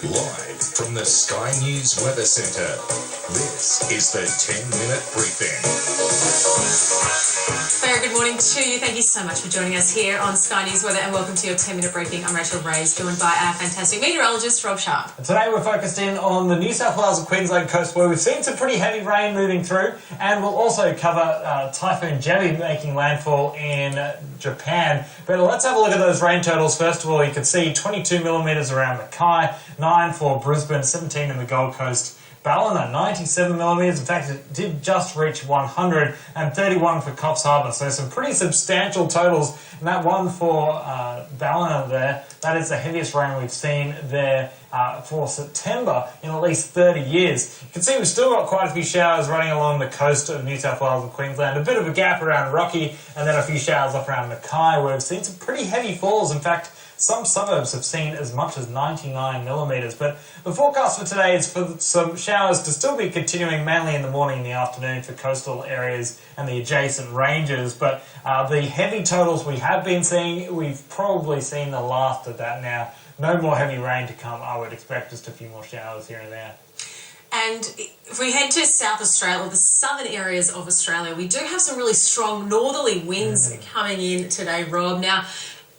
Live from the Sky News Weather Centre, this is the 10-minute briefing. Very good morning to you. Thank you so much for joining us here on Sky News Weather, and welcome to your 10-minute briefing. I'm Rachel Rays, joined by our fantastic meteorologist, Rob Sharp. Today we're focused in on the New South Wales and Queensland coast, where we've seen some pretty heavy rain moving through, and we'll also cover Typhoon Jebi making landfall in Japan. But let's have a look at those rain totals. First of all, you can see 22 millimetres around Mackay, 9 for Brisbane, 17 in the Gold Coast. Ballina, 97 millimetres. In fact, it did just reach 100, and 31 for Coffs Harbour. So some pretty substantial totals. And that one for Ballina there, that is the heaviest rain we've seen there for September in at least 30 years. You can see we've still got quite a few showers running along the coast of New South Wales and Queensland. A bit of a gap around Rocky, and then a few showers up around Mackay, where we've seen some pretty heavy falls. In fact, some suburbs have seen as much as 99 millimetres. But the forecast for today is for some showers to still be continuing, mainly in the morning and the afternoon for coastal areas and the adjacent ranges. But the heavy totals we have been seeing, we've probably seen the last of that now. No more heavy rain to come, I would expect. Just a few more showers here and there. And if we head to South Australia, or the southern areas of Australia, we do have some really strong northerly winds coming in today, Rob. Now,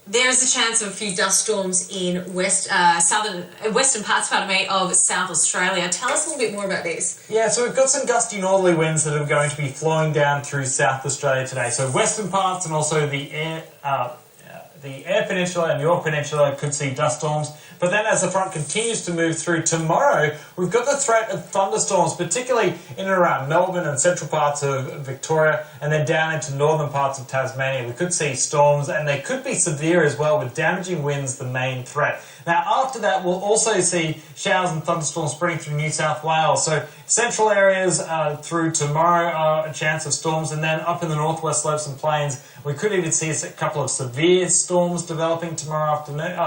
there is a chance of a few dust storms in western parts, of South Australia. Tell us a little bit more about this. Yeah, so we've got some gusty northerly winds that are going to be flowing down through South Australia today. So western parts and also the Eyre Peninsula and York Peninsula could see dust storms. But then as the front continues to move through tomorrow, we've got the threat of thunderstorms, particularly in and around Melbourne and central parts of Victoria, and then down into northern parts of Tasmania. We could see storms, and they could be severe as well, with damaging winds the main threat. Now, after that, we'll also see showers and thunderstorms spreading through New South Wales. So central areas through tomorrow are a chance of storms, and then up in the northwest slopes and plains, we could even see a couple of severe storms developing tomorrow afternoon,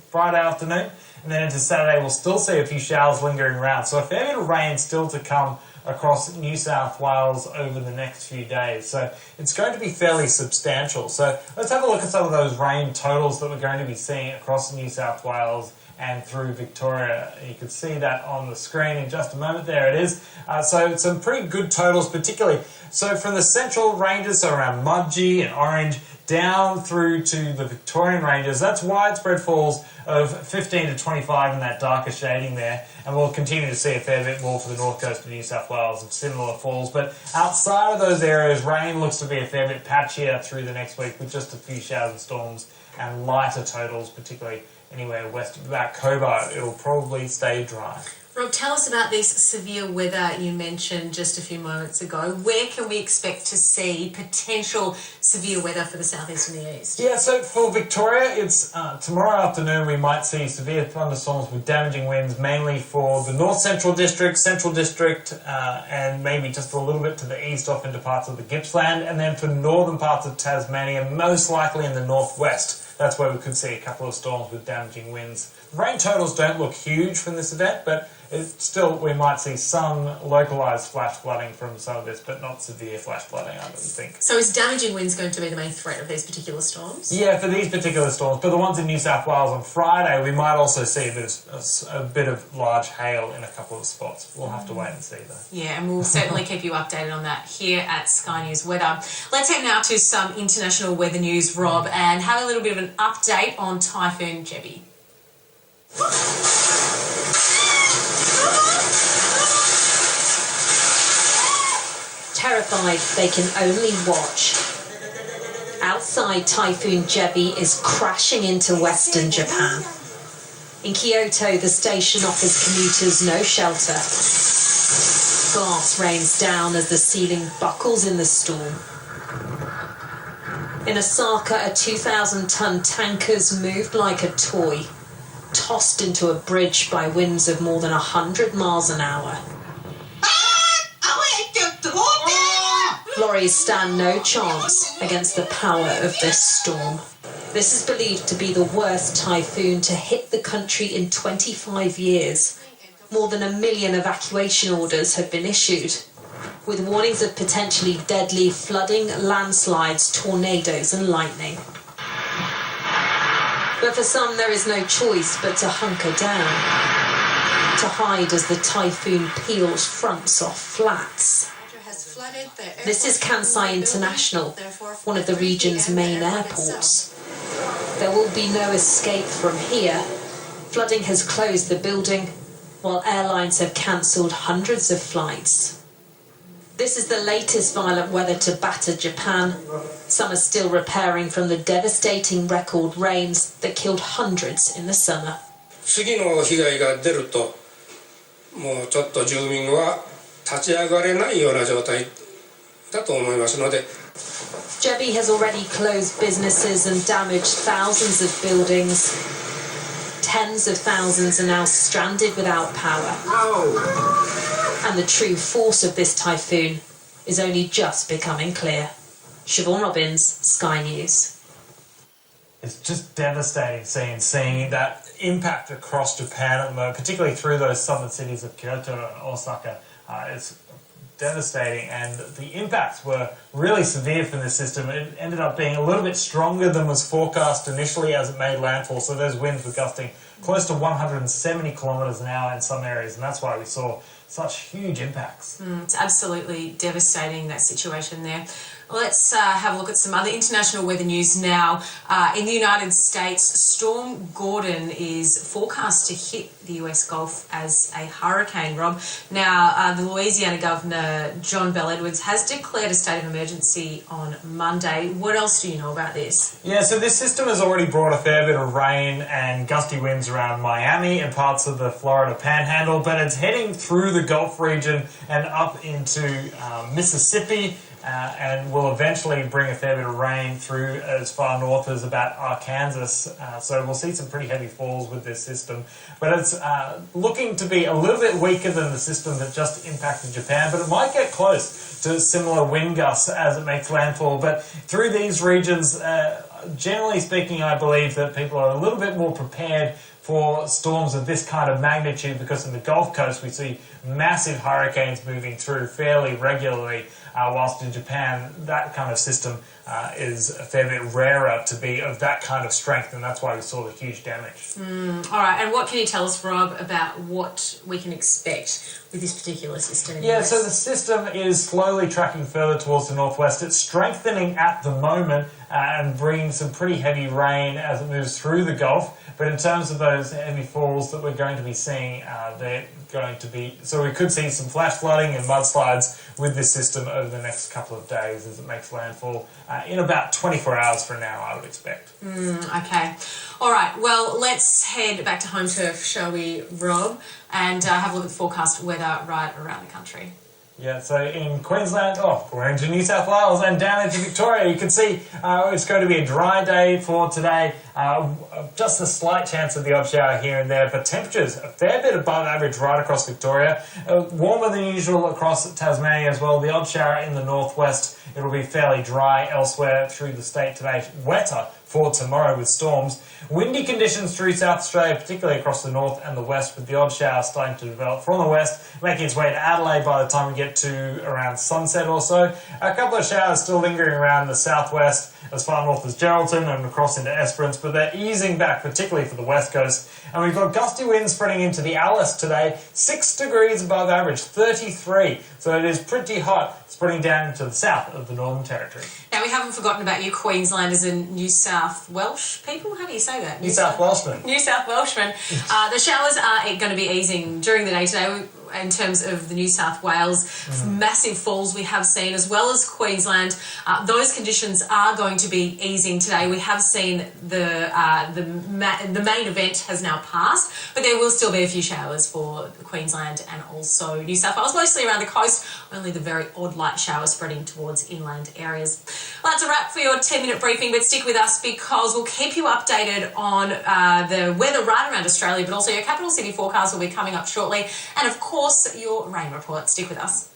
Friday afternoon, and then into Saturday we'll still see a few showers lingering around. So a fair bit of rain still to come across New South Wales over the next few days. So it's going to be fairly substantial. So let's have a look at some of those rain totals that we're going to be seeing across New South Wales and through Victoria. You can see that on the screen in just a moment. There it is. So some pretty good totals, particularly. So from the central ranges, so around Mudgee and Orange, down through to the Victorian ranges, that's widespread falls of 15 to 25 in that darker shading there, and we'll continue to see a fair bit more for the north coast of New South Wales of similar falls. But outside of those areas, rain looks to be a fair bit patchier through the next week, with just a few showers and storms and lighter totals, particularly anywhere west of about Cobar. It'll probably stay dry. Rob, tell us about this severe weather you mentioned just a few moments ago. Where can we expect to see potential severe weather for the southeast and the east? Yeah, so for Victoria, it's tomorrow afternoon we might see severe thunderstorms with damaging winds, mainly for the north central district, and maybe just a little bit to the east off into parts of the Gippsland, and then for northern parts of Tasmania, most likely in the northwest. That's where we could see a couple of storms with damaging winds. Rain totals don't look huge from this event, but still we might see some localised flash flooding from some of this, but not severe flash flooding, I don't think. So is damaging winds going to be the main threat of these particular storms? Yeah, for these particular storms. But the ones in New South Wales on Friday, we might also see a bit of large hail in a couple of spots. We'll have to wait and see, though. Yeah, and we'll certainly keep you updated on that here at Sky News Weather. Let's head now to some international weather news, Rob, and have a little bit of an update on Typhoon Jebi. Terrified, they can only watch. Outside, Typhoon Jebi is crashing into western Japan. In Kyoto, the station offers commuters no shelter. Glass rains down as the ceiling buckles in the storm. In Osaka, a 2,000-ton tanker's moved like a toy, tossed into a bridge by winds of more than 100 miles an hour. Lorries stand no chance against the power of this storm. This is believed to be the worst typhoon to hit the country in 25 years. More than 1 million evacuation orders have been issued, with warnings of potentially deadly flooding, landslides, tornadoes and lightning. But for some, there is no choice but to hunker down. to hide as the typhoon peels fronts off flats. This is Kansai International, one of the region's main airports. There will be no escape from here. Flooding has closed the building, while airlines have cancelled hundreds of flights. This is the latest violent weather to batter Japan. Some are still repairing from the devastating record rains that killed hundreds in the summer. 次の被害が出ると、もうちょっと住民は立ち上がれないような状態だと思いますので。Jebi has already closed businesses and damaged thousands of buildings. Tens of thousands are now stranded without power. And the true force of this typhoon is only just becoming clear. Siobhan Robbins, Sky News. It's just devastating seeing that impact across Japan at the moment, particularly through those southern cities of Kyoto and Osaka. It's devastating, and the impacts were really severe from this system. It ended up being a little bit stronger than was forecast initially as it made landfall, so those winds were gusting close to 170 kilometres an hour in some areas, and that's why we saw such huge impacts. It's absolutely devastating, that situation there. Let's have a look at some other international weather news now. In the United States, Storm Gordon is forecast to hit the US Gulf as a hurricane, Rob. Now, the Louisiana Governor, John Bel Edwards, has declared a state of emergency on Monday. What else do you know about this? Yeah, so this system has already brought a fair bit of rain and gusty winds around Miami and parts of the Florida Panhandle, but it's heading through the Gulf region and up into Mississippi, and will eventually bring a fair bit of rain through as far north as about Arkansas. So we'll see some pretty heavy falls with this system. But it's looking to be a little bit weaker than the system that just impacted Japan, but it might get close to similar wind gusts as it makes landfall. But through these regions, generally speaking, I believe that people are a little bit more prepared for storms of this kind of magnitude, because in the Gulf Coast we see massive hurricanes moving through fairly regularly, whilst in Japan that kind of system is a fair bit rarer to be of that kind of strength, and that's why we saw the huge damage. All right, and what can you tell us, Rob, about what we can expect with this particular system? Yeah, so the system is slowly tracking further towards the northwest. It's strengthening at the moment and bringing some pretty heavy rain as it moves through the Gulf. But in terms of those heavy falls that we're going to be seeing, they're going to be... So we could see some flash flooding and mudslides with this system over the next couple of days as it makes landfall in about 24 hours from now, I would expect. Okay. All right, well, let's head back to home turf, shall we, Rob, and have a look at the forecast weather right around the country. Yeah, so in Queensland, we're into New South Wales and down into Victoria. You can see it's going to be a dry day for today. Just a slight chance of the odd shower here and there, but temperatures a fair bit above average right across Victoria. Warmer than usual across Tasmania as well. The odd shower in the northwest. It'll be fairly dry elsewhere through the state today. Wetter for tomorrow with storms. Windy conditions through South Australia, particularly across the north and the west, with the odd shower starting to develop from the west, making its way to Adelaide by the time we get to around sunset or so. A couple of showers still lingering around the southwest, as far north as Geraldton and across into Esperance, but they're easing back, particularly for the west coast. And we've got gusty winds spreading into the Alice today, 6 degrees above average, 33. So it is pretty hot, spreading down into the south of the Northern Territory. Now, we haven't forgotten about you Queenslanders and New South Welsh people. How do you say that? New South Welshmen. New South Welshmen. The showers are going to be easing during the day today. In terms of the New South Wales massive falls we have seen, as well as Queensland, those conditions are going to be easing today. We have seen the main event has now passed, but there will still be a few showers for Queensland and also New South Wales, mostly around the coast. Only the very odd light showers spreading towards inland areas. Well, that's a wrap for your 10-minute briefing, but stick with us because we'll keep you updated on the weather right around Australia, but also your capital city forecast will be coming up shortly, and of course your rain report. Stick with us.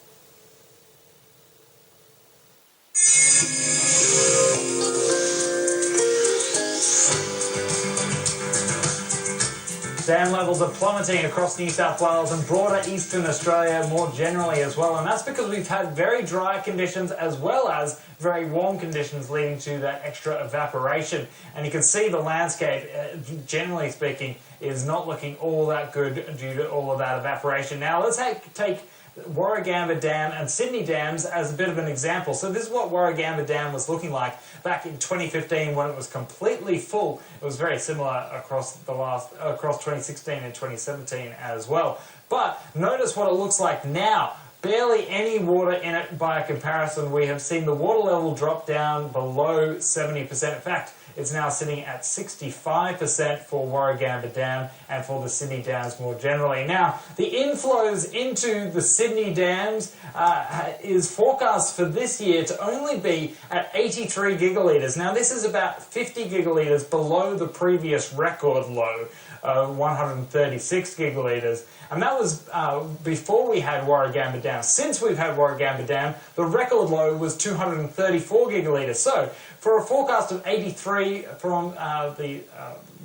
Dam levels are plummeting across New South Wales and broader eastern Australia more generally as well, and that's because we've had very dry conditions as well as very warm conditions leading to that extra evaporation. And you can see the landscape, generally speaking, is not looking all that good due to all of that evaporation. Now let's take Warragamba Dam and Sydney dams as a bit of an example. So this is what Warragamba Dam was looking like back in 2015 when it was completely full. It was very similar across 2016 and 2017 as well. But notice what it looks like now. Barely any water in it by comparison. We have seen the water level drop down below 70%. In fact, it's now sitting at 65% for Warragamba Dam and for the Sydney dams more generally. Now, the inflows into the Sydney dams is forecast for this year to only be at 83 gigalitres. Now, this is about 50 gigalitres below the previous record low, 136 gigalitres. And that was before we had Warragamba Dam. Since we've had Warragamba Dam, the record low was 234 gigalitres. So, for a forecast of 83 from the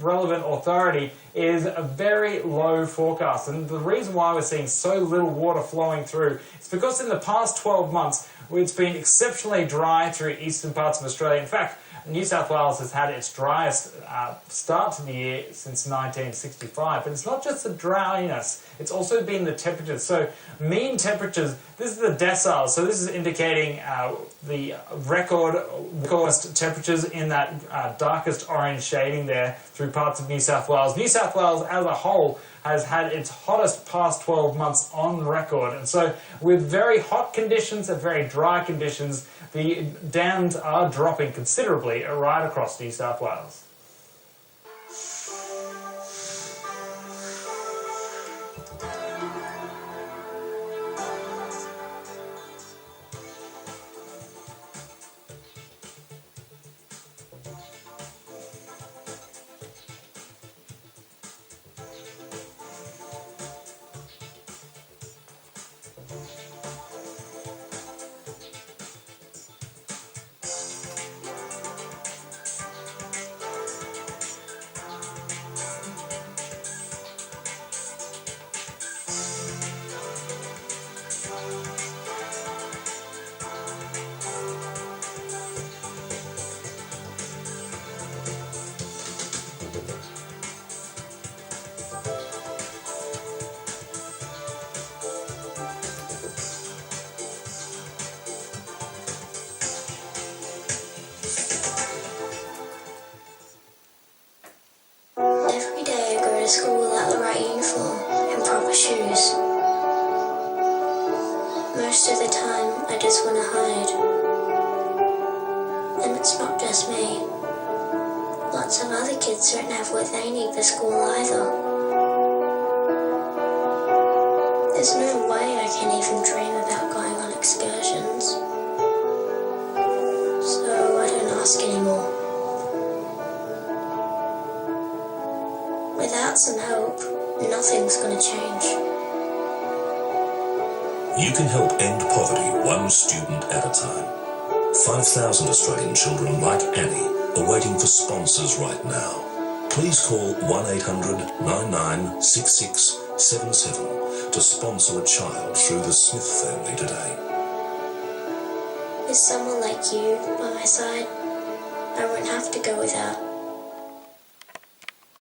relevant authority is a very low forecast. And the reason why we're seeing so little water flowing through is because in the past 12 months, it's been exceptionally dry through eastern parts of Australia. In fact, New South Wales has had its driest start to the year since 1965. But it's not just the dryness, it's also been the temperatures. So mean temperatures, this is the decile, so this is indicating the record temperatures in that darkest orange shading there through parts of New South Wales. New South Wales as a whole has had its hottest past 12 months on record. And so with very hot conditions and very dry conditions, the dams are dropping considerably right across New South Wales. To school without the right uniform and proper shoes. Most of the time, I just want to hide. And it's not just me. Lots of other kids don't have what they need for school either. There's no way I can even dream about going on excursions. So I don't ask anymore. Without some help, nothing's going to change. You can help end poverty one student at a time. 5,000 Australian children like Annie are waiting for sponsors right now. Please call 1-800-996677 to sponsor a child through the Smith family today. With someone like you by my side, I won't have to go without.